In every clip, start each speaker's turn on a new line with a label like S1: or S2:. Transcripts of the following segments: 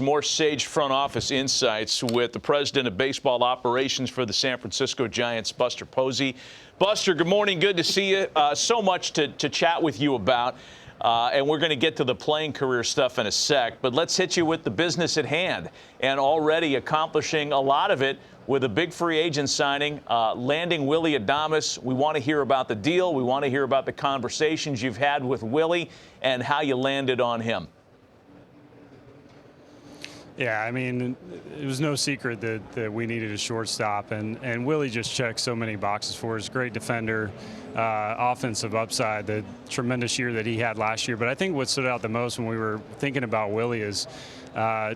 S1: More Sage front office insights with the president of baseball operations for the San Francisco Giants, Buster Posey. Buster, good morning. Good to see you. So much to chat with you about, and we're going to get to the playing career stuff in a sec. But let's hit you with the business at hand, and already accomplishing a lot of it with a big free agent signing, landing Willy Adames. We want to hear about the deal. We want to hear about the conversations you've had with Willy and how you landed on him.
S2: Yeah, I mean, it was no secret that we needed a shortstop, and Willy just checked so many boxes for us. Great defender, offensive upside, the tremendous year that he had last year. But I think what stood out the most when we were thinking about Willy is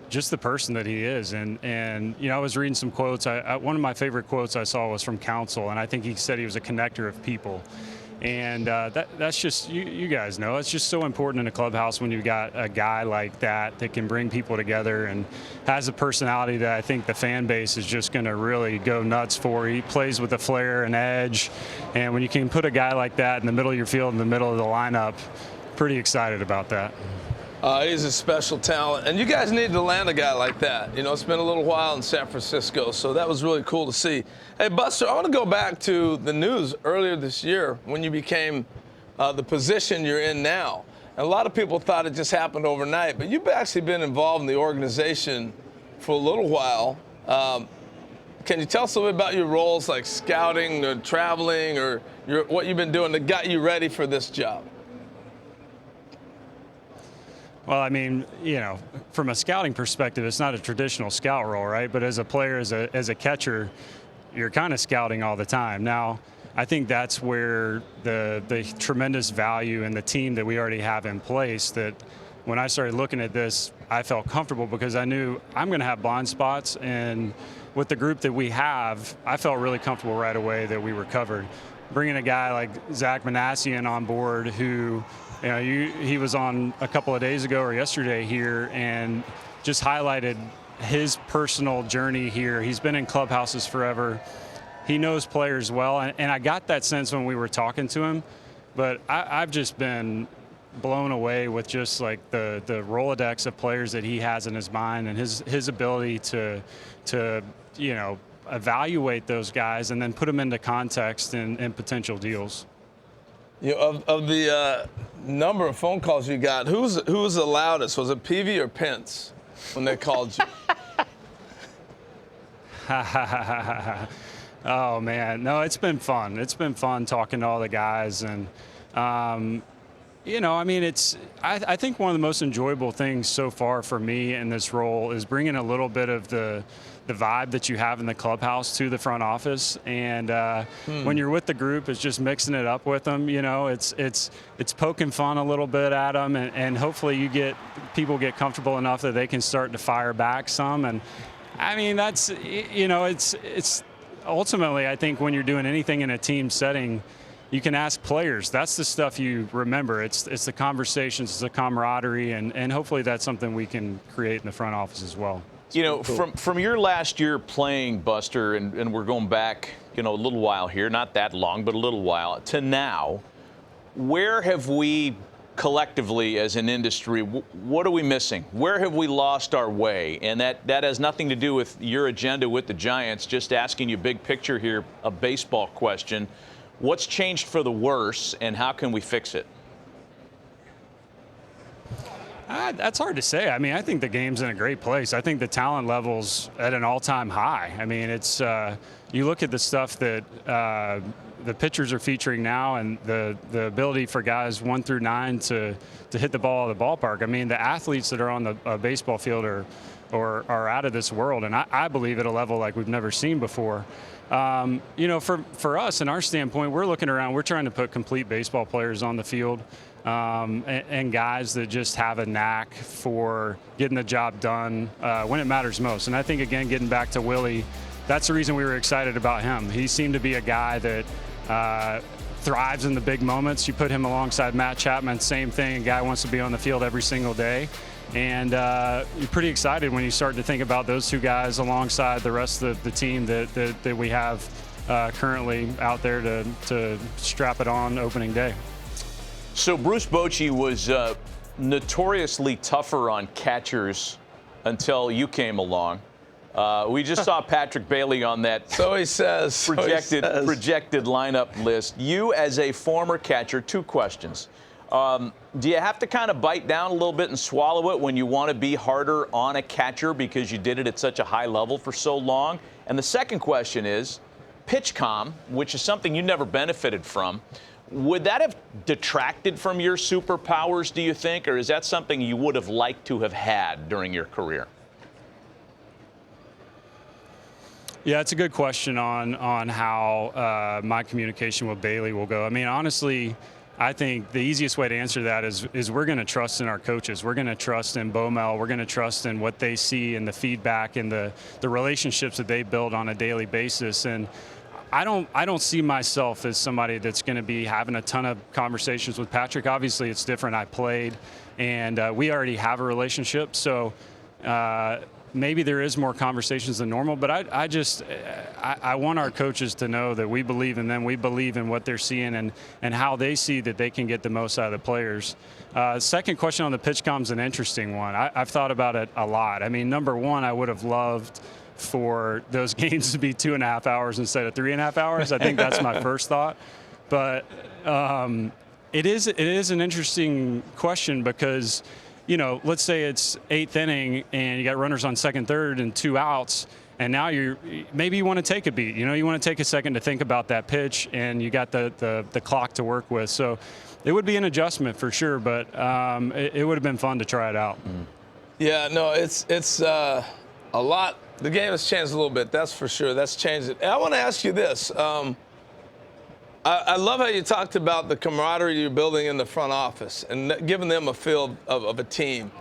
S2: just the person that he is. And you know, I was reading some quotes. One of my favorite quotes I saw was from Counsell, and I think he said he was a connector of people. And that's just, you guys know, it's just so important in a clubhouse when you've got a guy like that can bring people together and has a personality that I think the fan base is just going to really go nuts for. He plays with a flair and edge, and when you can put a guy like that in the middle of your field, in the middle of the lineup, pretty excited about that.
S3: He's a special talent, and you guys needed to land a guy like that. You know, it's been a little while in San Francisco, so that was really cool to see. Hey, Buster, I want to go back to the news earlier this year when you became the position you're in now. And a lot of people thought it just happened overnight, but you've actually been involved in the organization for a little while. Can you tell us a little bit about your roles, like scouting or traveling, or what you've been doing that got you ready for this job?
S2: Well, I mean, you know, from a scouting perspective, it's not a traditional scout role, right? But as a player, as a catcher, you're kind of scouting all the time. Now, I think that's where the tremendous value in the team that we already have in place, that when I started looking at this, I felt comfortable because I knew I'm going to have blind spots. And with the group that we have, I felt really comfortable right away that we were covered. Bringing a guy like Zach Manassian on board who, you know, he was on a couple of days ago or yesterday here and just highlighted his personal journey here. He's been in clubhouses forever. He knows players well, and I got that sense when we were talking to him. But I've just been blown away with just like the Rolodex of players that he has in his mind and his ability to you know, evaluate those guys and then put them into context and potential deals.
S3: You know, of the number of phone calls you got, who was the loudest? Was it Peavy or Pence when they called you?
S2: Oh, man. No, it's been fun. It's been fun talking to all the guys. And, you know, I mean, I think one of the most enjoyable things so far for me in this role is bringing a little bit of the vibe that you have in the clubhouse to the front office. And when you're with the group, it's just mixing it up with them. You know, it's poking fun a little bit at them, and hopefully people get comfortable enough that they can start to fire back some. And I mean, that's, you know, it's ultimately, I think when you're doing anything in a team setting, you can ask players. That's the stuff you remember. It's the conversations, it's the camaraderie, and hopefully that's something we can create in the front office as well.
S1: You know, from your last year playing, Buster, and we're going back, you know, a little while here, not that long, but a little while, to now, where have we collectively as an industry, what are we missing? Where have we lost our way? And that has nothing to do with your agenda with the Giants, just asking you big picture here, a baseball question. What's changed for the worse, and how can we fix it?
S2: That's hard to say. I mean, I think the game's in a great place. I think the talent level's at an all-time high. I mean, it's you look at the stuff that the pitchers are featuring now, and the ability for guys 1 through 9 to hit the ball out of the ballpark. I mean, the athletes that are on the baseball field are out of this world, and I believe at a level like we've never seen before. You know, for us, in our standpoint, we're looking around. We're trying to put complete baseball players on the field. And guys that just have a knack for getting the job done when it matters most. And I think, again, getting back to Willy, that's the reason we were excited about him. He seemed to be a guy that thrives in the big moments. You put him alongside Matt Chapman, same thing. A guy wants to be on the field every single day. And you're pretty excited when you start to think about those two guys alongside the rest of the team that we have currently out there to strap it on opening day.
S1: So Bruce Bochy was notoriously tougher on catchers until you came along. We just saw Patrick Bailey on that
S3: So he says.
S1: projected lineup list. You, as a former catcher, 2 questions. Do you have to kind of bite down a little bit and swallow it when you want to be harder on a catcher because you did it at such a high level for so long? And the second question is, pitch comm, which is something you never benefited from, would that have detracted from your superpowers, do you think, or is that something you would have liked to have had during your career?
S2: Yeah, it's a good question on how my communication with Bailey will go. I mean, honestly, I think the easiest way to answer that is we're going to trust in our coaches. We're going to trust in Bomel. We're going to trust in what they see and the feedback and the relationships that they build on a daily basis. And I don't see myself as somebody that's going to be having a ton of conversations with Patrick. Obviously, it's different. I played, and we already have a relationship. So maybe there is more conversations than normal, but I want our coaches to know that we believe in them. We believe in what they're seeing and how they see that they can get the most out of the players. Second question on the pitch comm is an interesting one. I've thought about it a lot. I mean, number one, I would have loved for those games to be 2.5 hours instead of 3.5 hours. I think that's my first thought. But it is an interesting question because, you know, let's say it's 8th inning and you got runners on second, third, and 2 outs, and now maybe you want to take a beat. You know, you want to take a second to think about that pitch, and you got the clock to work with. So it would be an adjustment for sure, but it would have been fun to try it out.
S3: Yeah, no, it's a lot. The game has changed a little bit, that's for sure. That's changed it. And I want to ask you this. I love how you talked about the camaraderie you're building in the front office and giving them a feel of a team.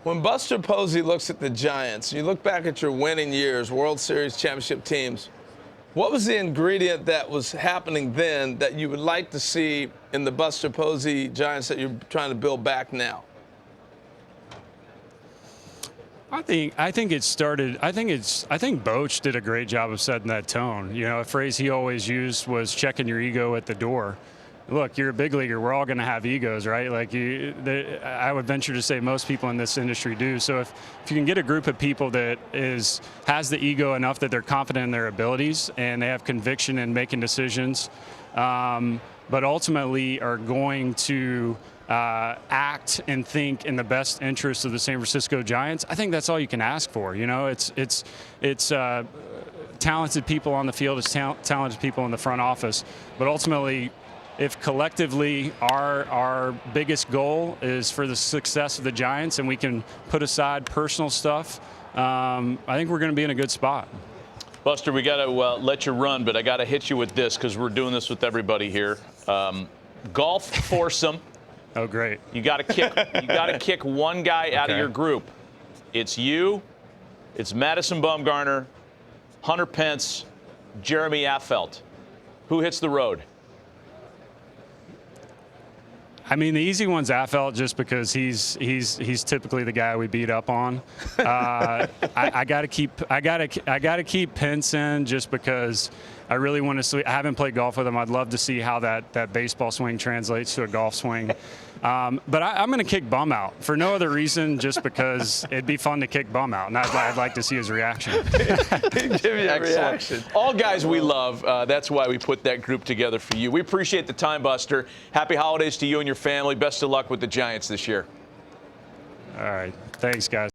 S3: When Buster Posey looks at the Giants, you look back at your winning years, World Series championship teams, what was the ingredient that was happening then that you would like to see in the Buster Posey Giants that you're trying to build back now?
S2: I think it started. I think Boch did a great job of setting that tone. You know, a phrase he always used was checking your ego at the door. Look, you're a big leaguer. We're all going to have egos, right? Like I would venture to say most people in this industry do. So if you can get a group of people that has the ego enough that they're confident in their abilities and they have conviction in making decisions, but ultimately are going to act and think in the best interest of the San Francisco Giants, I think that's all you can ask for. You know, it's talented people on the field, it's talented people in the front office, but ultimately, if collectively our biggest goal is for the success of the Giants and we can put aside personal stuff, I think we're going to be in a good spot.
S1: Buster, we got to let you run, but I got to hit you with this because we're doing this with everybody here. Golf foursome.
S2: Oh, great!
S1: You got to kick. You got to kick one guy out of your group. It's you. It's Madison Bumgarner, Hunter Pence, Jeremy Affeldt. Who hits the road?
S2: I mean, the easy one's Affeldt just because he's typically the guy we beat up on. I gotta keep Pence in just because I really want to see. I haven't played golf with him. I'd love to see how that baseball swing translates to a golf swing. But I'm going to kick Bum out for no other reason, just because it'd be fun to kick Bum out, and I'd like to see his reaction.
S3: Give me a reaction.
S1: All guys we love. That's why we put that group together for you. We appreciate the time, Buster. Happy holidays to you and your family. Best of luck with the Giants this year.
S2: All right. Thanks, guys.